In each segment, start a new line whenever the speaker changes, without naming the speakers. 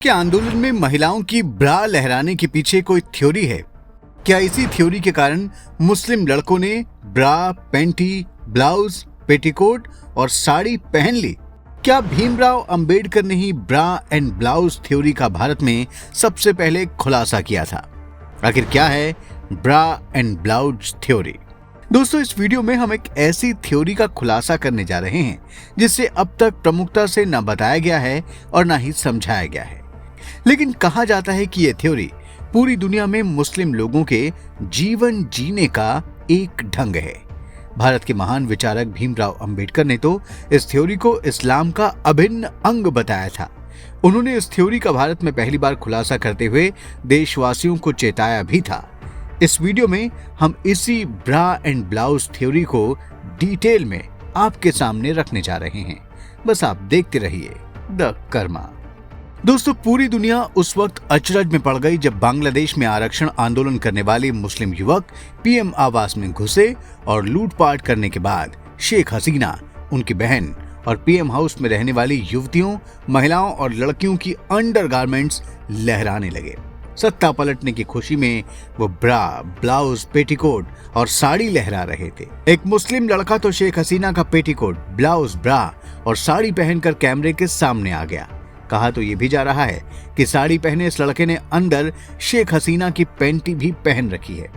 क्या आंदोलन में महिलाओं की ब्रा लहराने के पीछे कोई थ्योरी है? क्या इसी थ्योरी के कारण मुस्लिम लड़कों ने ब्रा, पैंटी, ब्लाउज, पेटीकोट और साड़ी पहन ली? क्या भीमराव अंबेडकर ने ही ब्रा एंड ब्लाउज थ्योरी का भारत में सबसे पहले खुलासा किया था? आखिर क्या है ब्रा एंड ब्लाउज थ्योरी? दोस्तों, इस वीडियो में हम एक ऐसी थ्योरी का खुलासा करने जा रहे हैं जिसे अब तक प्रमुखता से न बताया गया है और न ही समझाया गया है। लेकिन कहा जाता है कि यह थ्योरी पूरी दुनिया में मुस्लिम लोगों के जीवन जीने का एक ढंग है। भारत के महान विचारक भीमराव अंबेडकर ने तो इस थ्योरी को इस्लाम का अभिन्न अंग बताया था। उन्होंने इस थ्योरी का भारत में पहली बार खुलासा करते हुए देशवासियों को चेताया भी था। इस वीडियो में हम इसी ब्रा एंड ब्लाउज थ्योरी को डिटेल में आपके सामने रखने जा रहे हैं। बस आप देखते रहिए द कर्मा। दोस्तों, पूरी दुनिया उस वक्त अचरज में पड़ गई जब बांग्लादेश में आरक्षण आंदोलन करने वाले मुस्लिम युवक पीएम आवास में घुसे और लूटपाट करने के बाद शेख हसीना, उनकी बहन और पीएम हाउस में रहने वाली युवतियों, महिलाओं और लड़कियों की अंडरगारमेंट्स लहराने लगे। सत्ता पलटने की खुशी में वो ब्रा, ब्लाउज, पेटीकोट और साड़ी लहरा रहे थे। एक मुस्लिम लड़का तो शेख हसीना का पेटीकोट, ब्लाउज, ब्रा और साड़ी पहनकर कैमरे के सामने आ गया। कहा तो ये भी जा रहा है कि साड़ी पहने इस लड़के ने अंदर शेख हसीना की पैंटी भी पहन रखी है।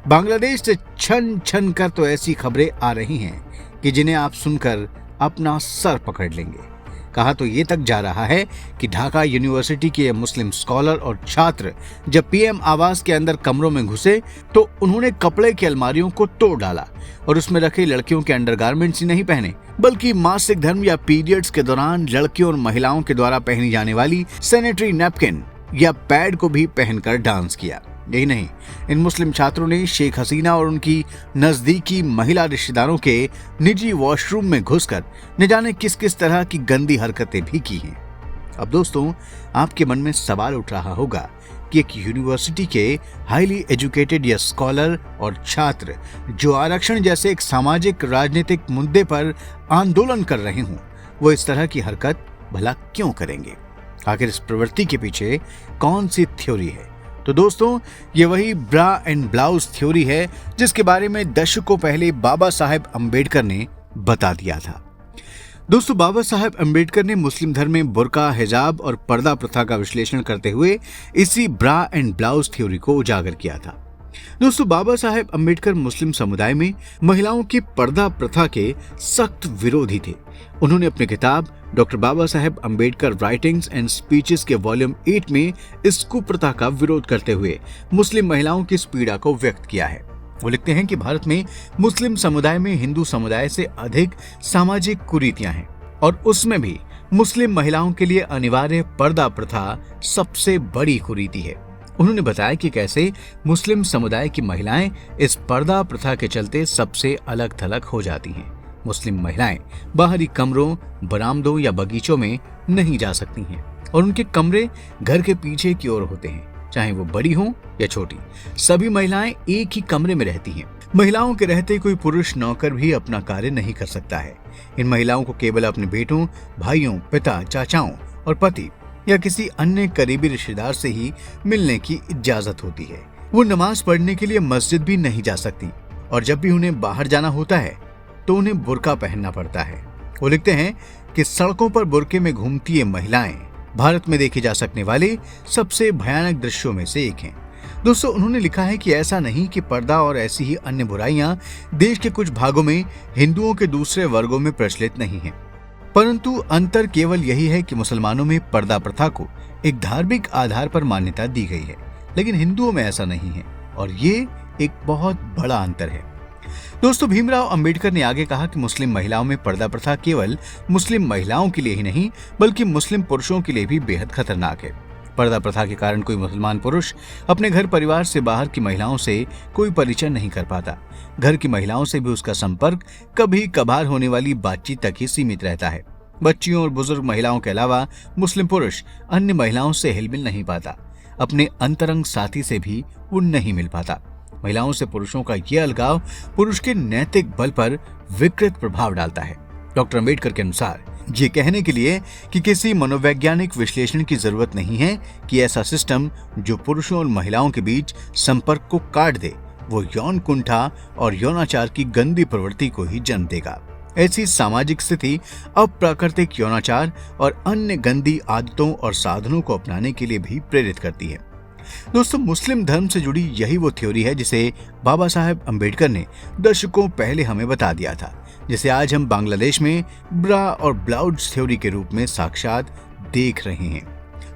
बांग्लादेश से छन छन कर तो ऐसी खबरें आ रही हैं कि जिन्हें आप सुनकर अपना सर पकड़ लेंगे। कहा तो ये तक जा रहा है कि ढाका यूनिवर्सिटी के मुस्लिम स्कॉलर और छात्र जब पीएम आवास के अंदर कमरों में घुसे तो उन्होंने कपड़े की अलमारियों को तोड़ डाला और उसमें रखे लड़कियों के अंडरगारमेंट्स ही नहीं पहने, बल्कि मासिक धर्म या पीरियड्स के दौरान लड़कियों और महिलाओं के द्वारा पहनी जाने वाली सैनिटरी नैपकिन या पैड को भी पहनकर डांस किया। यही नहीं, इन मुस्लिम छात्रों ने शेख हसीना और उनकी नजदीकी महिला रिश्तेदारों के निजी वॉशरूम में घुसकर न जाने किस किस तरह की गंदी हरकतें भी की हैं। अब दोस्तों, आपके मन में सवाल उठ रहा होगा कि एक यूनिवर्सिटी के हाईली एजुकेटेड या स्कॉलर और छात्र जो आरक्षण जैसे एक सामाजिक राजनीतिक मुद्दे पर आंदोलन कर रहे हों, वो इस तरह की हरकत भला क्यों करेंगे? आखिर इस प्रवृत्ति के पीछे कौन सी थ्योरी है? तो दोस्तों, ये वही ब्रा एंड ब्लाउज थ्योरी है जिसके बारे में दशकों पहले बाबा साहेब अंबेडकर ने बता दिया था। दोस्तों, बाबा साहेब अंबेडकर ने मुस्लिम धर्म में बुर्का, हिजाब और पर्दा प्रथा का विश्लेषण करते हुए इसी ब्रा एंड ब्लाउज थ्योरी को उजागर किया था। दोस्तों, बाबा साहेब अंबेडकर मुस्लिम समुदाय में महिलाओं की पर्दा प्रथा के सख्त विरोधी थे। उन्होंने अपनी किताब doctor Baba Saheb Ambedkar writings and speeches के वॉल्यूम 8 में इस कुप्रथा का विरोध करते हुए मुस्लिम महिलाओं की इस पीड़ा को व्यक्त किया है। वो लिखते हैं कि भारत में मुस्लिम समुदाय में हिंदू समुदाय से अधिक सामाजिक कुरीतियां हैं और उसमें भी मुस्लिम महिलाओं के लिए अनिवार्य पर्दा प्रथा सबसे बड़ी कुरीति है। उन्होंने बताया कि कैसे मुस्लिम समुदाय की महिलाएं इस पर्दा प्रथा के चलते सबसे अलग थलग हो जाती हैं। मुस्लिम महिलाएं बाहरी कमरों, बरामदों या बगीचों में नहीं जा सकती हैं और उनके कमरे घर के पीछे की ओर होते हैं। चाहे वो बड़ी हों या छोटी, सभी महिलाएं एक ही कमरे में रहती हैं। महिलाओं के रहते कोई पुरुष नौकर भी अपना कार्य नहीं कर सकता है। इन महिलाओं को केवल अपने बेटों, भाइयों, पिता, चाचाओं और पति या किसी अन्य करीबी रिश्तेदार से ही मिलने की इजाजत होती है। वो नमाज पढ़ने के लिए मस्जिद भी नहीं जा सकती और जब भी उन्हें बाहर जाना होता है तो उन्हें बुर्का पहनना पड़ता है। वो लिखते हैं कि सड़कों पर बुर्के में घूमती ये महिलाएं भारत में देखे जा सकने वाले सबसे भयानक दृश्यों में से एक हैं। दोस्तों, उन्होंने लिखा है कि ऐसा नहीं कि पर्दा और ऐसी ही अन्य बुराइयां देश के कुछ भागों में हिंदुओं के दूसरे वर्गों में प्रचलित नहीं है, परंतु अंतर केवल यही है कि मुसलमानों में पर्दा प्रथा को एक धार्मिक आधार पर मान्यता दी गई है, लेकिन हिंदुओं में ऐसा नहीं है और ये एक बहुत बड़ा अंतर है। दोस्तों, भीमराव अंबेडकर ने आगे कहा कि मुस्लिम महिलाओं में पर्दा प्रथा केवल मुस्लिम महिलाओं के लिए ही नहीं बल्कि मुस्लिम पुरुषों के लिए भी बेहद खतरनाक है। पर्दा प्रथा के कारण कोई मुसलमान पुरुष अपने घर परिवार से बाहर की महिलाओं से कोई परिचय नहीं कर पाता। घर की महिलाओं से भी उसका संपर्क कभी कभार होने वाली बातचीत तक ही सीमित रहता है। बच्चियों और बुजुर्ग महिलाओं के अलावा मुस्लिम पुरुष अन्य महिलाओं से हिलमिल नहीं पाता। अपने अंतरंग साथी से भी वो नहीं मिल पाता। महिलाओं से पुरुषों का यह अलगाव पुरुष के नैतिक बल पर विकृत प्रभाव डालता है। डॉक्टर अंबेडकर के अनुसार ये कहने के लिए कि किसी मनोवैज्ञानिक विश्लेषण की जरूरत नहीं है कि ऐसा सिस्टम जो पुरुषों और महिलाओं के बीच संपर्क को काट दे वो यौन कुंठा और यौनाचार की गंदी प्रवृत्ति को ही जन्म देगा। ऐसी सामाजिक स्थिति अप्राकृतिक यौनाचार और अन्य गंदी आदतों और साधनों को अपनाने के लिए भी प्रेरित करती है। दोस्तों, मुस्लिम धर्म से जुड़ी यही वो थ्योरी है जिसे बाबा साहेब अम्बेडकर ने दशकों पहले हमें बता दिया था, जिसे आज हम बांग्लादेश में ब्रा और ब्लाउज थ्योरी के रूप में साक्षात देख रहे हैं।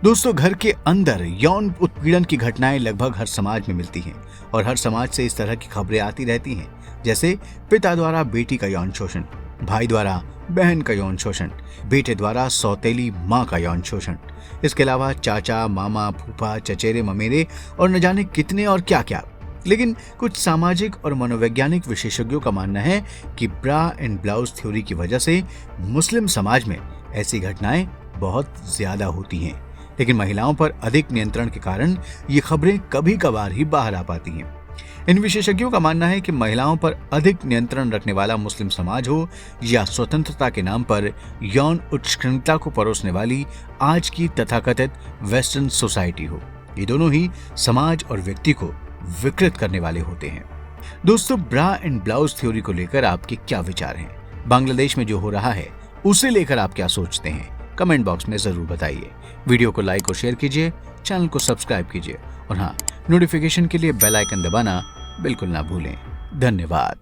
दोस्तों, घर के अंदर यौन उत्पीड़न की घटनाएं लगभग हर समाज में मिलती हैं और हर समाज से इस तरह की खबरें आती रहती हैं, जैसे पिता द्वारा बेटी का यौन शोषण, भाई द्वारा बहन का यौन शोषण, बेटे द्वारा सौतेली माँ का यौन शोषण। इसके अलावा चाचा, मामा, फूफा, चचेरे, ममेरे और न जाने कितने और क्या क्या। लेकिन कुछ सामाजिक और मनोवैज्ञानिक विशेषज्ञों का मानना है कि ब्रा एंड ब्लाउज थ्योरी की वजह से मुस्लिम समाज में ऐसी घटनाएं बहुत ज्यादा होती हैं, लेकिन महिलाओं पर अधिक नियंत्रण के कारण ये खबरें कभी कभार ही बाहर आ पाती हैं। इन विशेषज्ञों का मानना है कि महिलाओं पर अधिक नियंत्रण रखने वाला मुस्लिम समाज हो या स्वतंत्रता के नाम पर यौन उत्कृष्टता को परोसने वाली आज की तथाकथित वेस्टर्न सोसाइटी हो, ये दोनों ही समाज और व्यक्ति को विकृत करने वाले होते हैं। दोस्तों, ब्रा एंड ब्लाउज थ्योरी को लेकर आपके क्या विचार हैं? बांग्लादेश में जो हो रहा है उसे लेकर आप क्या सोचते हैं? कमेंट बॉक्स में जरूर बताइए। वीडियो को लाइक और शेयर कीजिए, चैनल को सब्सक्राइब कीजिए और हाँ, नोटिफिकेशन के लिए बेल आइकन दबाना बिल्कुल ना भूलें। धन्यवाद।